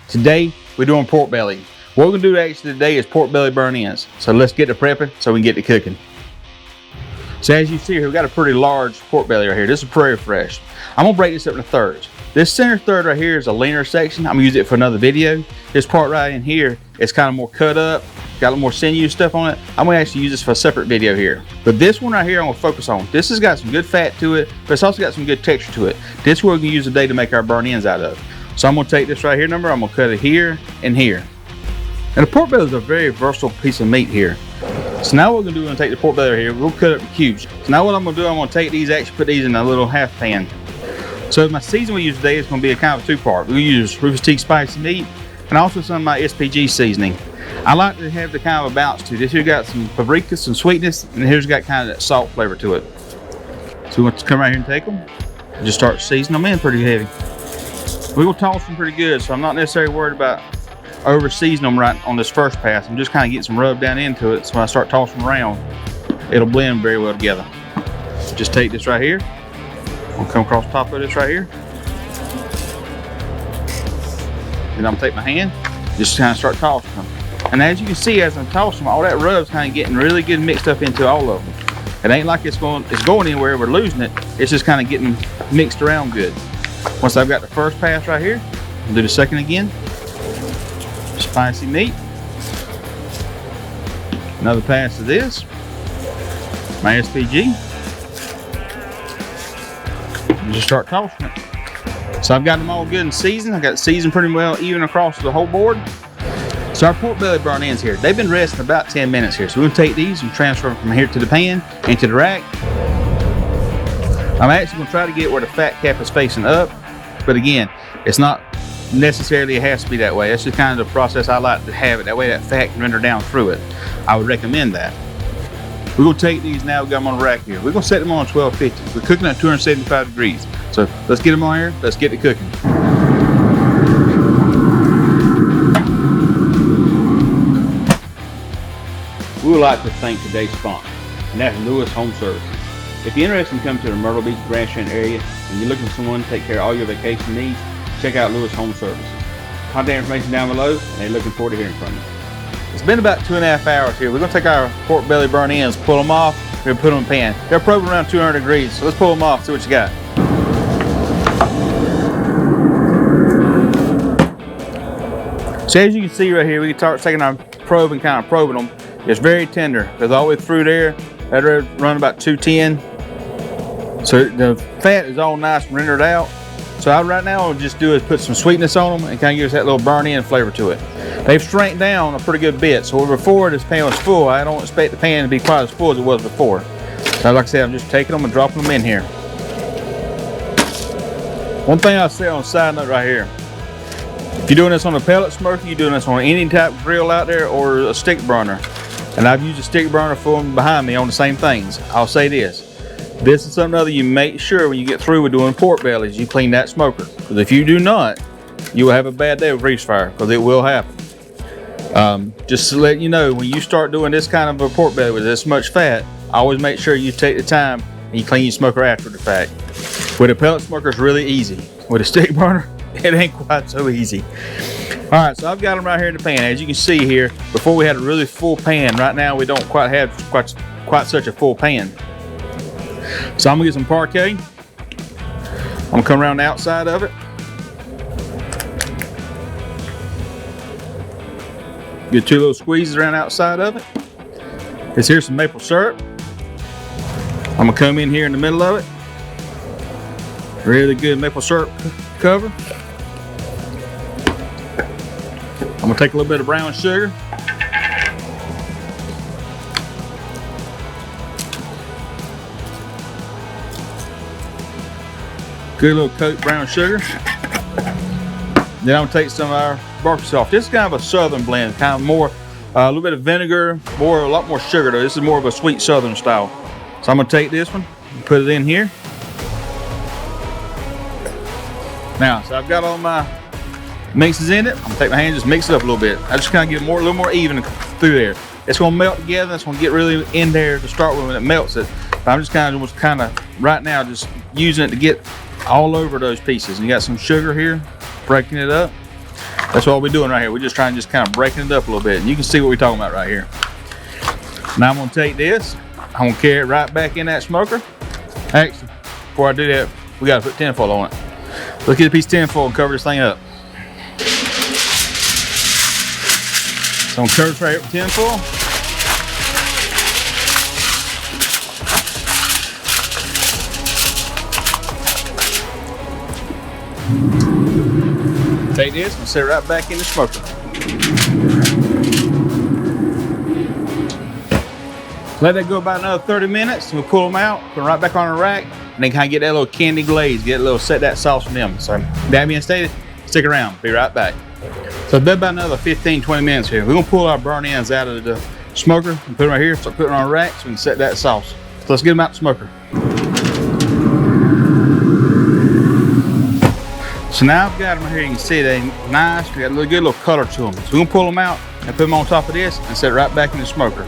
Today, we're doing pork belly. What we're gonna do actually today is pork belly burn ends. So let's get to prepping so we can get to cooking. So as you see here, we got a pretty large pork belly right here. This is Prairie Fresh. I'm gonna break this up into thirds. This center third right here is a leaner section. I'm gonna use it for another video. This part right in here is kind of more cut up, got a little more sinew stuff on it. I'm gonna actually use this for a separate video here. But this one right here I'm gonna focus on. This has got some good fat to it, but it's also got some good texture to it. This is what we're gonna use today to make our burn ends out of. So I'm gonna take this right here number, I'm gonna cut it here and here. And the pork belly is a very versatile piece of meat here. So now what we're gonna do, we're gonna take the pork belly right here, we'll cut it in cubes. So now what I'm gonna do, I'm gonna take these, actually put these in a little half pan. So my season we use today is going to be a kind of two-part. We'll use Rufus Teague spicy meat and also some of my SPG seasoning. I like to have the kind of a balance to this. Here's got some paprika, some sweetness, and here's got kind of that salt flavor to it. So we want to come right here and take them and just start seasoning them in pretty heavy. We're going to toss them pretty good, so I'm not necessarily worried about over seasoning them right on this first pass. I'm just kind of getting some rub down into it, so when I start tossing them around, it'll blend very well together. Just take this right here. I'll come across the top of this right here. And I'm gonna take my hand, just kind of start tossing them. And as you can see, as I'm tossing them, all that rub's kind of getting really good mixed up into all of them. It ain't like it's going anywhere, we're losing it. It's just kind of getting mixed around good. Once I've got the first pass right here, I'll do the second again. Spicy meat. Another pass of this. My SPG. Just start tossing it. So I've got them all good and seasoned. I got it seasoned pretty well even across the whole board. So our pork belly burn ends here, they've been resting about 10 minutes here. So we're gonna take these and transfer them from here to the pan and to the rack. I'm actually gonna try to get where the fat cap is facing up, but again, it's not necessarily, it has to be that way. That's just kind of the process I like to have it. That way that fat can render down through it. I would recommend that. We're gonna take these now, we got them on the rack here. We're gonna set them on 1250. We're cooking at 275 degrees. So let's get them on here, let's get to cooking. We would like to thank today's sponsor, and that's Lewis Home Services. If you're interested in coming to the Myrtle Beach, Grand Strand area, and you're looking for someone to take care of all your vacation needs, check out Lewis Home Services. Contact information down below, and they're looking forward to hearing from you. It's been about 2.5 hours here. We're gonna take our pork belly burn ends, pull them off, we're gonna put them in the pan. They're probing around 200 degrees, so let's pull them off, see what you got. So as you can see right here, we can start taking our probe and kind of probing them. It's very tender, because all the way through there, that run about 210. So the fat is all nice and rendered out. So right now, what I'll just do is put some sweetness on them and kind of give us that little burn in flavor to it. They've shrank down a pretty good bit. So before this pan was full, I don't expect the pan to be quite as full as it was before. So like I said, I'm just taking them and dropping them in here. One thing I'll say on a side note right here. If you're doing this on a pellet smoker, you're doing this on any type of grill out there or a stick burner. And I've used a stick burner for them behind me on the same things. I'll say this. This is something other you make sure when you get through with doing pork bellies, you clean that smoker. Because if you do not, you will have a bad day with grease fire, because it will happen. Just to let you know, when you start doing this kind of a pork belly with this much fat, always make sure you take the time and you clean your smoker after the fact. With a pellet smoker, it's really easy. With a stick burner, it ain't quite so easy. All right, so I've got them right here in the pan. As you can see here, before we had a really full pan. Right now, we don't quite have quite such a full pan. So I'm gonna get some Parkay. I'm gonna come around the outside of it. Get 2 little squeezes around the outside of it. Here's some maple syrup. I'm gonna come in here in the middle of it. Really good maple syrup cover. I'm gonna take a little bit of brown sugar. Good little coat brown sugar. Then I'm gonna take some of our barbecue sauce. This is kind of a southern blend, kind of more, a little bit of vinegar, a lot more sugar though. This is more of a sweet southern style. So I'm gonna take this one, and put it in here. Now, so I've got all my mixes in it. I'm gonna take my hand and just mix it up a little bit. I just kind of get a little more even through there. It's gonna melt together. It's gonna get really in there to start with when it melts it. But I'm just kind of right now just using it to get all over those pieces. And you got some sugar here, breaking it up. That's what we're doing right here. We're just trying to kind of breaking it up a little bit. And you can see what we're talking about right here. Now I'm gonna take this, I'm gonna carry it right back in that smoker. Actually, before I do that, we gotta put tinfoil on it. Let's get a piece of tinfoil and cover this thing up. So I'm gonna cover this right here with tinfoil. Take this and set it right back in the smoker. Let that go about another 30 minutes. We'll pull them out, put them right back on the rack, and then kind of get that little candy glaze, get a little, set that sauce from them. So that being stated, stick around, be right back. So it's been about another 15-20 minutes here. We're gonna pull our burnt ends out of the smoker and put them right here, start putting it on a rack so we can set that sauce. So let's get them out the smoker. So now I've got them here, you can see they nice, we got a good little color to them. So we're gonna pull them out and put them on top of this and set it right back in the smoker.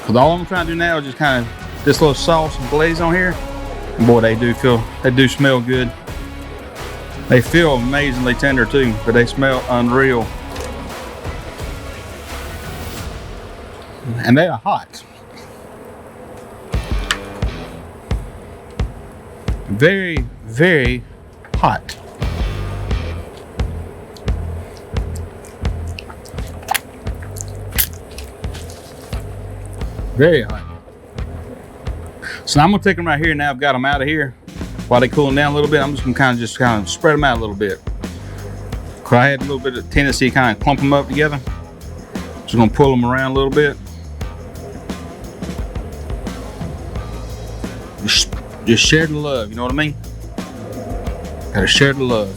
Cause all I'm trying to do now is just kind of this little sauce and glaze on here. And boy, they do smell good. They feel amazingly tender too, but they smell unreal. And they are hot. Very, very hot. Very hot. So I'm gonna take them right here now. I've got them out of here. While they cooling down a little bit, I'm just gonna kind of spread them out a little bit. Cause I had a little bit of tendency to kind of clump them up together. Just gonna pull them around a little bit. Just share the love, you know what I mean? Gotta share the love.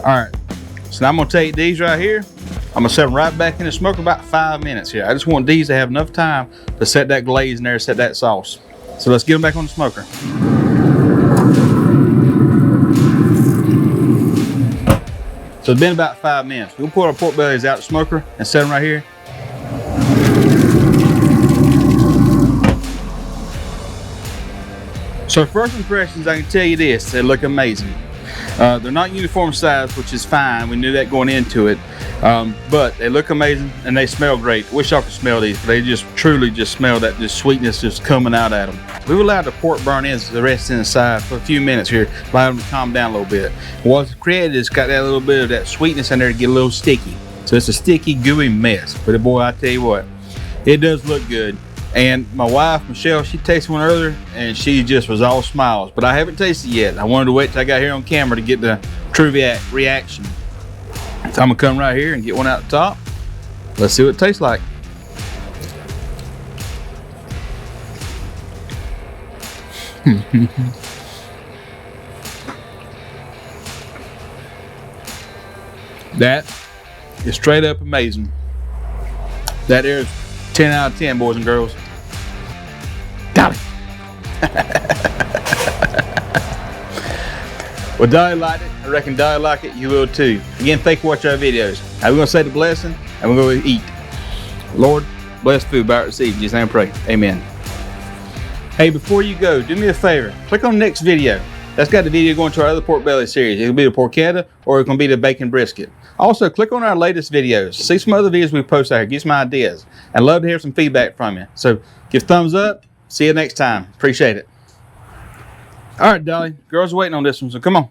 All right, so now I'm gonna take these right here. I'm gonna set them right back in the smoker about 5 minutes here. I just want these to have enough time to set that glaze in there, set that sauce. So let's get them back on the smoker. So it's been about 5 minutes. We'll pull our pork bellies out the smoker and set them right here. So first impressions, I can tell you this, they look amazing. They're not uniform size, which is fine. We knew that going into it. But they look amazing and they smell great. Wish y'all could smell these, but they just truly just smell that just sweetness just coming out at them. We've allowed the pork burn ends to rest inside for a few minutes here, allow them to calm down a little bit. What's created is got that little bit of that sweetness in there to get a little sticky. So it's a sticky, gooey mess. But boy, I tell you what, it does look good. And my wife, Michelle, she tasted one earlier and she just was all smiles. But I haven't tasted it yet. I wanted to wait till I got here on camera to get the true reaction. So I'm gonna come right here and get one out the top. Let's see what it tastes like. That is straight up amazing. That is 10 out of 10, boys and girls. Got it. Well, Dolly liked it. I reckon Dolly like it. You will too. Again, thank you for watching our videos. Now we're going to say the blessing and we're going to eat. Lord, bless food by receiving. In Jesus' name I pray. Amen. Hey, before you go, do me a favor. Click on the next video. That's got the video going to our other pork belly series. It'll be the porchetta or it's going to be the bacon brisket. Also, click on our latest videos. See some other videos we post out here. Get some ideas. I'd love to hear some feedback from you. So give thumbs up. See you next time. Appreciate it. All right, Dolly. Girls are waiting on this one, so come on.